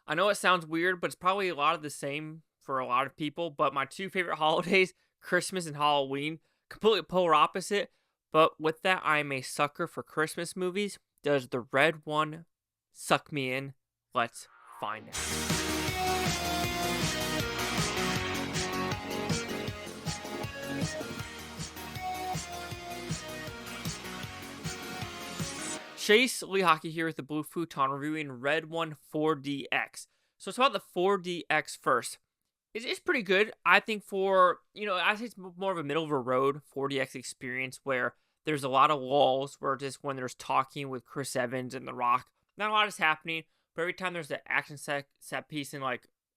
I know it sounds weird, but it's probably a lot of the same for a lot of people. But my two favorite holidays, Christmas and Halloween, completely polar opposite. But with that, I'm a sucker for Christmas movies. Does the red one suck me in? Let's find out. Chase Lee Hockey here with the Blue Futon reviewing Red One 4DX. So it's about the 4DX first. It's pretty good. I think I say it's more of a middle of a road 4DX experience where there's a lot of lulls where just when there's talking with Chris Evans and The Rock, not a lot is happening. But every time there's an action set piece in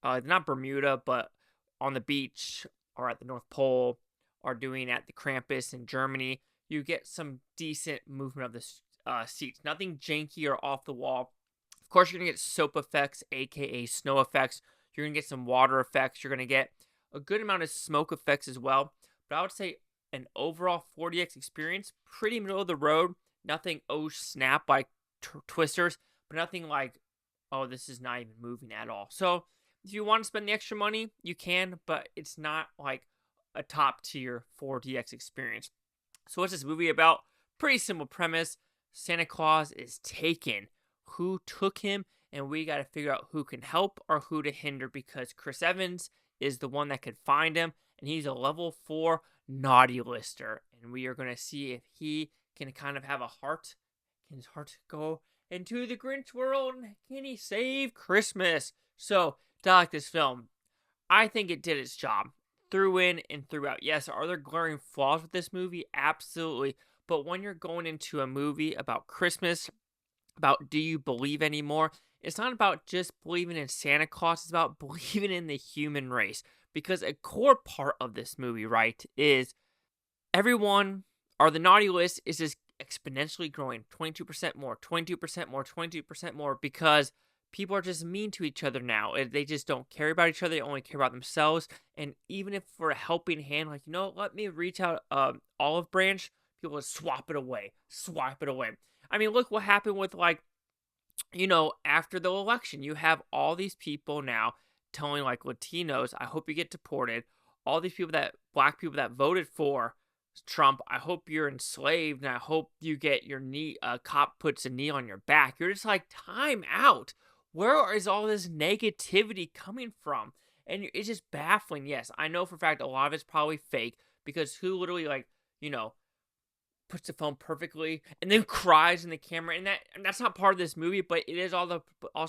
not Bermuda, but on the beach or at the North Pole or doing at the Krampus in Germany, you get some decent movement of the seats. Nothing janky or off the wall. Of course, you're going to get soap effects, aka snow effects. You're going to get some water effects. You're going to get a good amount of smoke effects as well. But I would say an overall 4DX experience, pretty middle of the road. Nothing, oh snap, like twisters, but nothing like, oh, this is not even moving at all. So if you want to spend the extra money, you can, but it's not like a top tier 4DX experience. So what's this movie about? Pretty simple premise. Santa Claus is taken. Who took him? And we got to figure out who can help or who to hinder because Chris Evans is the one that could find him. And he's a level 4 naughty lister. And we are going to see if he can kind of have a heart. Can his heart go into the Grinch world? Can he save Christmas? So, I like this film. I think it did its job. Through in and throughout. Yes, are there glaring flaws with this movie? Absolutely. But when you're going into a movie about Christmas, about do you believe anymore, it's not about just believing in Santa Claus. It's about believing in the human race. Because a core part of this movie, right, is everyone, or the naughty list, is just exponentially growing. 22% more, 22% more, 22% more, because people are just mean to each other now. They just don't care about each other. They only care about themselves. And even if for a helping hand, like, let me reach out olive branch, people would swap it away. Swap it away. I mean, look what happened with, after the election. You have all these people now telling, Latinos, I hope you get deported. All these black people that voted for Trump, I hope you're enslaved, and I hope you get your knee, cop puts a knee on your back. You're just like, time out. Where is all this negativity coming from? And it's just baffling. Yes, I know for a fact a lot of it's probably fake, because who literally, puts the phone perfectly and then cries in the camera, and that's not part of this movie, but it is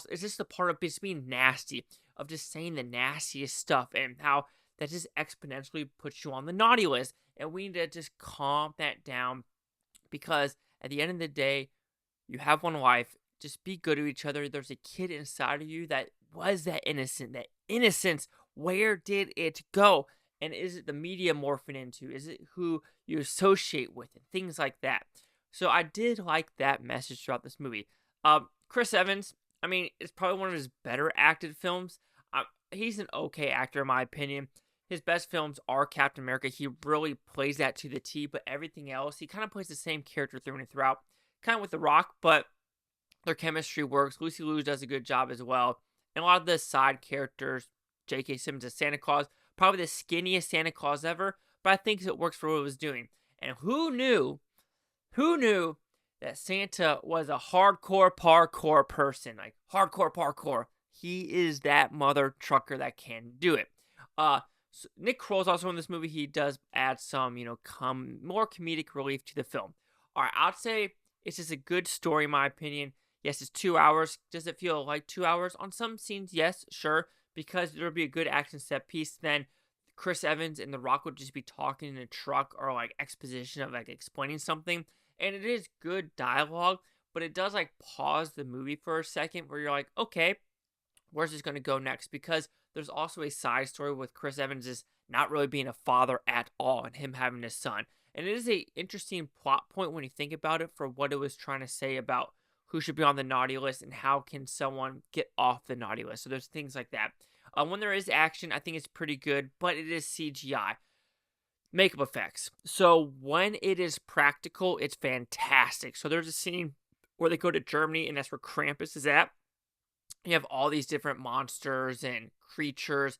it's just the part of just being nasty, of just saying the nastiest stuff, and how that just exponentially puts you on the naughty list. And we need to just calm that down, because at the end of the day, you have one life. Just be good to each other. There's a kid inside of you that was that innocent. That innocence, where did it go? And is it the media morphing into? Is it who you associate with? And things like that. So I did like that message throughout this movie. Chris Evans, I mean, it's probably one of his better acted films. He's an okay actor in my opinion. His best films are Captain America. He really plays that to the T, but everything else, he kind of plays the same character through and throughout. Kind of with The Rock, but their chemistry works. Lucy Liu does a good job as well. And a lot of the side characters, J.K. Simmons as Santa Claus, probably the skinniest Santa Claus ever, but I think it works for what it was doing. And who knew that Santa was a hardcore parkour person? Like, hardcore parkour. He is that mother trucker that can do it. So Nick Kroll's also in this movie. He does add some, more comedic relief to the film. All right, I'd say it's just a good story in my opinion. Yes, it's 2 hours. Does it feel like 2 hours? On some scenes, yes, sure, because there'll be a good action set piece. Then Chris Evans and The Rock would just be talking in a truck, or exposition of explaining something. And it is good dialogue, but it does pause the movie for a second where you're like, okay, where's this going to go next? Because there's also a side story with Chris Evans is not really being a father at all, and him having a son. And it is a interesting plot point when you think about it, for what it was trying to say about who should be on the naughty list and how can someone get off the naughty list. So there's things like that. When there is action, I think it's pretty good, but it is CGI. Makeup effects. So when it is practical, it's fantastic. So there's a scene where they go to Germany, and that's where Krampus is at. You have all these different monsters and creatures.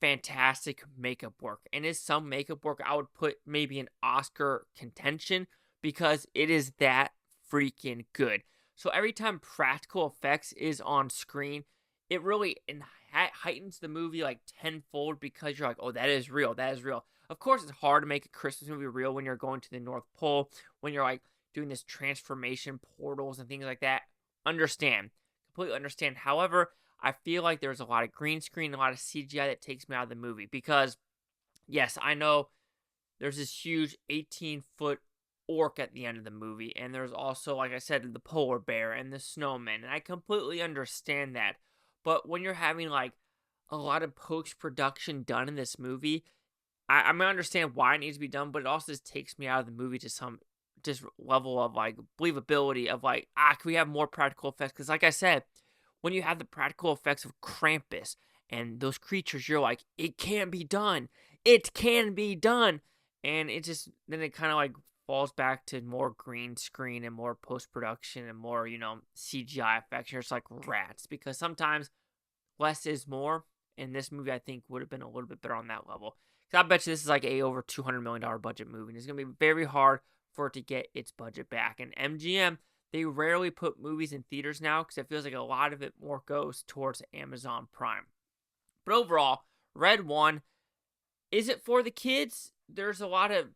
Fantastic makeup work. And is some makeup work I would put maybe an Oscar contention because it is that freaking good. So every time practical effects is on screen, it really heightens the movie like tenfold because you're like, oh, that is real. That is real. Of course, it's hard to make a Christmas movie real when you're going to the North Pole, when you're like doing this transformation portals and things like that. Understand. Completely understand. However, I feel like there's a lot of green screen, a lot of CGI that takes me out of the movie because, yes, I know there's this huge 18-foot orc at the end of the movie, and there's also, like I said, the polar bear and the snowman, and I completely understand that. But when you're having like a lot of post-production done in this movie, I'm gonna understand why it needs to be done, but it also just takes me out of the movie to some just level of like believability of like, can we have more practical effects? Because like I said, when you have the practical effects of Krampus and those creatures, you're like, it can be done. It can be done. And it just, then it kind of like falls back to more green screen and more post-production and more, CGI effects. You're just like rats because sometimes less is more. And this movie, I think, would have been a little bit better on that level. Because I bet you this is like a over $200 million budget movie. And it's going to be very hard for it to get its budget back. And MGM, they rarely put movies in theaters now because it feels like a lot of it more goes towards Amazon Prime. But overall, Red 1, is it for the kids? There's a lot of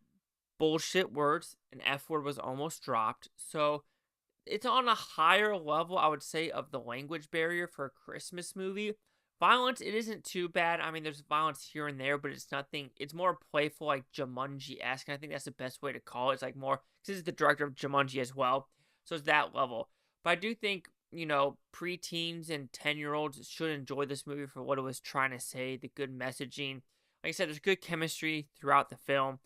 bullshit words. An F word was almost dropped. So it's on a higher level, I would say, of the language barrier for a Christmas movie. Violence, it isn't too bad. I mean, there's violence here and there, but it's nothing. It's more playful, like Jumanji-esque. And I think that's the best way to call it. It's like more, because this is the director of Jumanji as well. So it's that level. But I do think, preteens and 10-year-olds should enjoy this movie for what it was trying to say, the good messaging. Like I said, there's good chemistry throughout the film.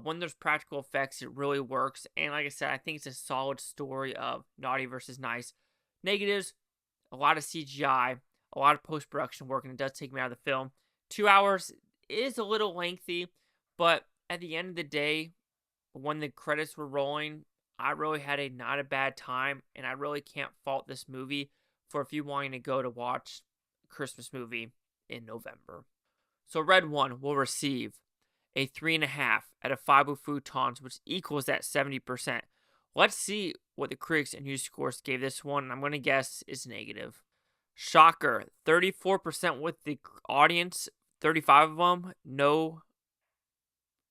When there's practical effects, it really works. And like I said, I think it's a solid story of naughty versus nice. Negatives, a lot of CGI, a lot of post-production work, and it does take me out of the film. 2 hours is a little lengthy, but at the end of the day, when the credits were rolling, I really had not a bad time, and I really can't fault this movie for if you wanting to go to watch a Christmas movie in November. So Red 1 will receive a 3.5 out of 5 Futons, which equals that 70%. Let's see what the critics and user scores gave this one. I'm going to guess it's negative. Shocker, 34% with the audience, 35 of them, no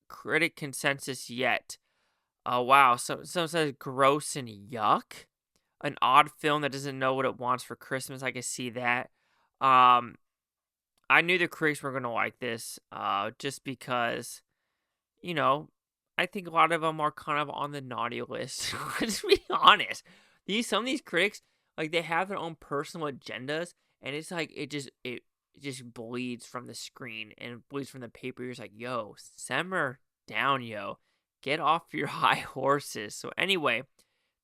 critic consensus yet. Wow, some says gross and yuck. An odd film that doesn't know what it wants for Christmas, I can see that. I knew the critics were going to like this, just because, I think a lot of them are kind of on the naughty list. Let's be honest. Some of these critics, like, they have their own personal agendas, and it's like it just bleeds from the screen and bleeds from the paper. You're just like, yo, simmer down, yo. Get off your high horses. So anyway,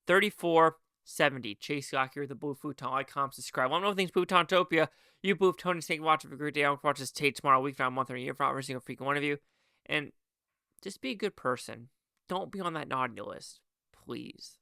34.70. Chase Scott here with the Blue Futon. Like, comment, subscribe. Let me know things Futontopia. You Blue Tony, thank you for watching. Have a great day. I'll watch this tape tomorrow, week, now, month, or a year for every single freaking one of you. And just be a good person. Don't be on that naughty list. Please.